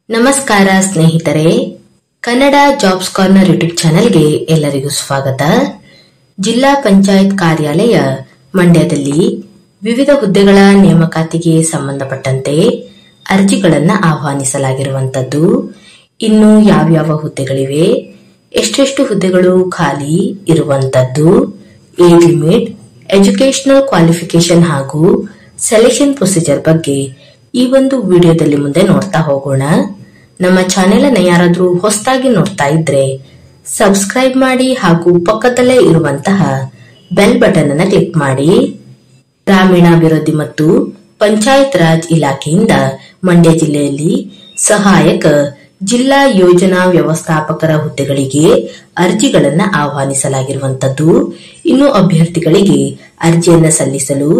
ನಮಸ್ಕಾರ ಸ್ನೇಹಿತರೆ, Kannada jobs corner YouTube ಚಾನೆಲ್ಗೆ ಎಲ್ಲರಿಗೂ ಸ್ವಾಗತ. ಜಿಲ್ಲಾ ಪಂಚಾಯತ್ ಕಾರ್ಯಾಲಯ ಮಂಡ್ಯದಲ್ಲಿ ವಿವಿಧ ಹುದ್ದೆಗಳ ನೇಮಕಾತಿಗೆ ಸಂಬಂಧಪಟ್ಟಂತೆ ಅರ್ಜಿಗಳನ್ನು ಆಹ್ವಾನಿಸಲಾಗಿರುವಂತದ್ದು. ಇನ್ನು ಯಾವ್ಯಾವ ಹುದ್ದೆಗಳಿವೆ, ಎಷ್ಟೆಷ್ಟು ಹುದ್ದೆಗಳು ಖಾಲಿ ಇರುವಂತದ್ದು, ಏಜ್ ಲಿಮಿಟ್, ಎಜುಕೇಶನಲ್ ಕ್ವಾಲಿಫಿಕೇಶನ್ ಹಾಗೂ ಸೆಲೆಕ್ಷನ್ ಪ್ರೊಸೀಜರ್ ಬಗ್ಗೆ ಈ ಒಂದು ವಿಡಿಯೋದಲ್ಲಿ ಮುಂದೆ ನೋಡ್ತಾ ಹೋಗೋಣ. ನಮ್ಮ ಚಾನೆಲ್ ಅನ್ನು ಯಾರಾದ್ರೂ ಹೊಸದಾಗಿ ನೋಡ್ತಾ ಇದ್ರೆ ಸಬ್ಸ್ಕ್ರೈಬ್ ಮಾಡಿ ಹಾಗೂ ಪಕ್ಕದಲ್ಲೇ ಇರುವಂತಹ ಬೆಲ್ ಬಟನ್ ಅನ್ನು ಕ್ಲಿಕ್ ಮಾಡಿ. ಗ್ರಾಮೀಣಾಭಿವೃದ್ಧಿ ಮತ್ತು ಪಂಚಾಯತ್ ರಾಜ್ ಇಲಾಖೆಯಿಂದ ಮಂಡ್ಯ ಜಿಲ್ಲೆಯಲ್ಲಿ ಸಹಾಯಕ ಜಿಲ್ಲಾ ಯೋಜನಾ ವ್ಯವಸ್ಥಾಪಕರ ಹುದ್ದೆಗಳಿಗೆ ಅರ್ಜಿಗಳನ್ನು ಆಹ್ವಾನಿಸಲಾಗಿರುವಂತದ್ದು. ಇನ್ನು ಅಭ್ಯರ್ಥಿಗಳಿಗೆ ಅರ್ಜಿಯನ್ನು ಸಲ್ಲಿಸಲು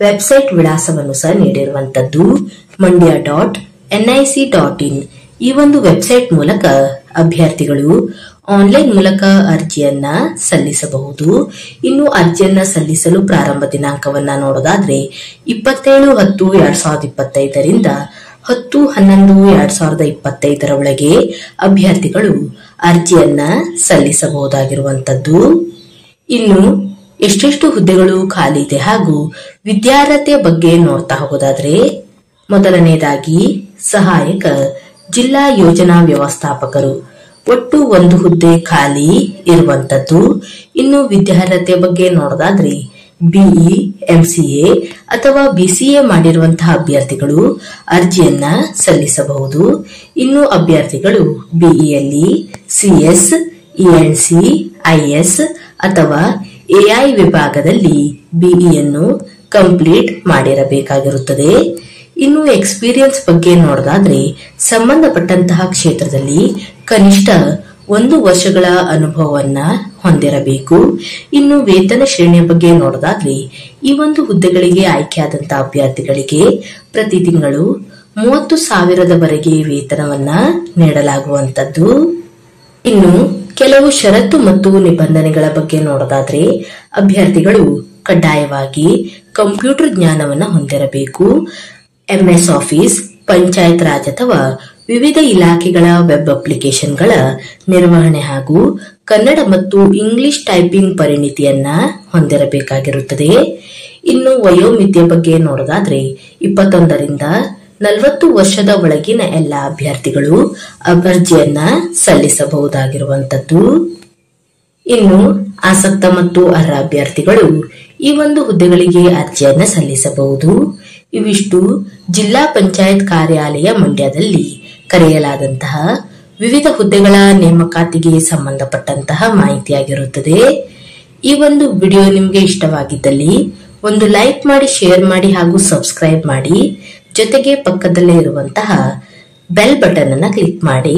ವೆಬ್ಸೈಟ್ ವಿಳಾಸವನ್ನು ಸಹ ನೀಡಿರುವಂತದ್ದು. mandya.nic.in ಈ ಒಂದು ವೆಬ್ಸೈಟ್ ಮೂಲಕ ಅಭ್ಯರ್ಥಿಗಳು ಆನ್ಲೈನ್ ಮೂಲಕ ಅರ್ಜಿಯನ್ನ ಸಲ್ಲಿಸಬಹುದು. ಇನ್ನು ಅರ್ಜಿಯನ್ನ ಸಲ್ಲಿಸಲು ಪ್ರಾರಂಭ ದಿನಾಂಕವನ್ನ ನೋಡೋದಾದ್ರೆ 27/10/2025 ರಿಂದ 10/11/2025 ಒಳಗೆ ಅಭ್ಯರ್ಥಿಗಳು ಅರ್ಜಿಯನ್ನ ಸಲ್ಲಿಸಬಹುದಾಗಿರುವಂತದ್ದು. ಇನ್ನು ಎಷ್ಟೆಷ್ಟು ಹುದ್ದೆಗಳು ಖಾಲಿ ಇದೆ ಹಾಗೂ ವಿದ್ಯಾರ್ಹತೆಯ ಬಗ್ಗೆ ನೋಡ್ತಾ ಹೋಗೋದಾದ್ರೆ, ಮೊದಲನೇದಾಗಿ ಸಹಾಯಕ ಜಿಲ್ಲಾ ಯೋಜನಾ ವ್ಯವಸ್ಥಾಪಕರು ಒಟ್ಟು 1 ಹುದ್ದೆ ಖಾಲಿ ಇರುವಂತದ್ದು. ಇನ್ನು ವಿದ್ಯಾರ್ಹತೆಯ ಬಗ್ಗೆ ನೋಡೋದಾದ್ರೆ ಬಿಇ, ಎಂಸಿಎ ಅಥವಾ ಬಿಸಿಎ ಮಾಡಿರುವಂತಹ ಅಭ್ಯರ್ಥಿಗಳು ಅರ್ಜಿಯನ್ನ ಸಲ್ಲಿಸಬಹುದು. ಇನ್ನು ಅಭ್ಯರ್ಥಿಗಳು ಬಿಇಯಲ್ಲಿ ಸಿಎಸ್, ಇಎನ್ಸಿ, ಐಎಸ್ ಅಥವಾ ಎಐ ವಿಭಾಗದಲ್ಲಿ ಬಿಇಯನ್ನು ಕಂಪ್ಲೀಟ್ ಮಾಡಿರಬೇಕಾಗಿರುತ್ತದೆ. ಇನ್ನು ಎಕ್ಸ್ಪೀರಿಯನ್ಸ್ ಬಗ್ಗೆ ನೋಡೋದಾದ್ರೆ ಸಂಬಂಧಪಟ್ಟಂತಹ ಕ್ಷೇತ್ರದಲ್ಲಿ ಕನಿಷ್ಠ 1 ವರ್ಷಗಳ ಅನುಭವವನ್ನ ಹೊಂದಿರಬೇಕು. ಇನ್ನು ವೇತನ ಶ್ರೇಣಿಯ ಬಗ್ಗೆ ನೋಡೋದಾದ್ರೆ ಈ ಒಂದು ಹುದ್ದೆಗಳಿಗೆ ಆಯ್ಕೆಯಾದಂತಹ ಅಭ್ಯರ್ಥಿಗಳಿಗೆ ಪ್ರತಿ ತಿಂಗಳು 30,000ವರೆಗೆ ವೇತನವನ್ನ ನೀಡಲಾಗುವಂತದ್ದು. ಇನ್ನು ಕೆಲವು ಷರತ್ತು ಮತ್ತು ನಿಬಂಧನೆಗಳ ಬಗ್ಗೆ ನೋಡೋದಾದ್ರೆ ಅಭ್ಯರ್ಥಿಗಳು ಕಡ್ಡಾಯವಾಗಿ ಕಂಪ್ಯೂಟರ್ ಜ್ಞಾನವನ್ನ ಹೊಂದಿರಬೇಕು. ಎಂಎಸ್ ಆಫೀಸ್, ಪಂಚಾಯತ್ ರಾಜ್ ಅಥವಾ ವಿವಿಧ ಇಲಾಖೆಗಳ ವೆಬ್ ಅಪ್ಲಿಕೇಶನ್ಗಳ ನಿರ್ವಹಣೆ ಹಾಗೂ ಕನ್ನಡ ಮತ್ತು ಇಂಗ್ಲಿಷ್ ಟೈಪಿಂಗ್ ಪರಿಣಿತಿಯನ್ನ ಹೊಂದಿರಬೇಕಾಗಿರುತ್ತದೆ. ಇನ್ನು ವಯೋಮಿತಿಯ ಬಗ್ಗೆ ನೋಡೋದಾದ್ರೆ 21 ರಿಂದ 40 ವರ್ಷದ ಒಳಗಿನ ಎಲ್ಲ ಅಭ್ಯರ್ಥಿಗಳು ಅರ್ಜಿಯನ್ನ ಸಲ್ಲಿಸಬಹುದಾಗಿರುವಂತದ್ದು. ಇನ್ನು ಆಸಕ್ತ ಮತ್ತು ಅರ್ಹ ಅಭ್ಯರ್ಥಿಗಳು ಈ ಒಂದು ಹುದ್ದೆಗಳಿಗೆ ಅರ್ಜಿಯನ್ನ ಸಲ್ಲಿಸಬಹುದು. ಇವಿಷ್ಟು ಜಿಲ್ಲಾ ಪಂಚಾಯತ್ ಕಾರ್ಯಾಲಯ ಮಂಡ್ಯದಲ್ಲಿ ಕರೆಯಲಾದಂತಹ ವಿವಿಧ ಹುದ್ದೆಗಳ ನೇಮಕಾತಿಗೆ ಸಂಬಂಧಪಟ್ಟಂತಹ ಮಾಹಿತಿಯಾಗಿರುತ್ತದೆ. ಈ ಒಂದು ವಿಡಿಯೋ ನಿಮಗೆ ಇಷ್ಟವಾಗಿದ್ದಲ್ಲಿ ಒಂದು ಲೈಕ್ ಮಾಡಿ, ಶೇರ್ ಮಾಡಿ ಹಾಗೂ ಸಬ್ಸ್ಕ್ರೈಬ್ ಮಾಡಿ. ಜೊತೆಗೆ ಪಕ್ಕದಲ್ಲೇ ಇರುವಂತಹ ಬೆಲ್ ಬಟನ್ ಅನ್ನ ಕ್ಲಿಕ್ ಮಾಡಿ.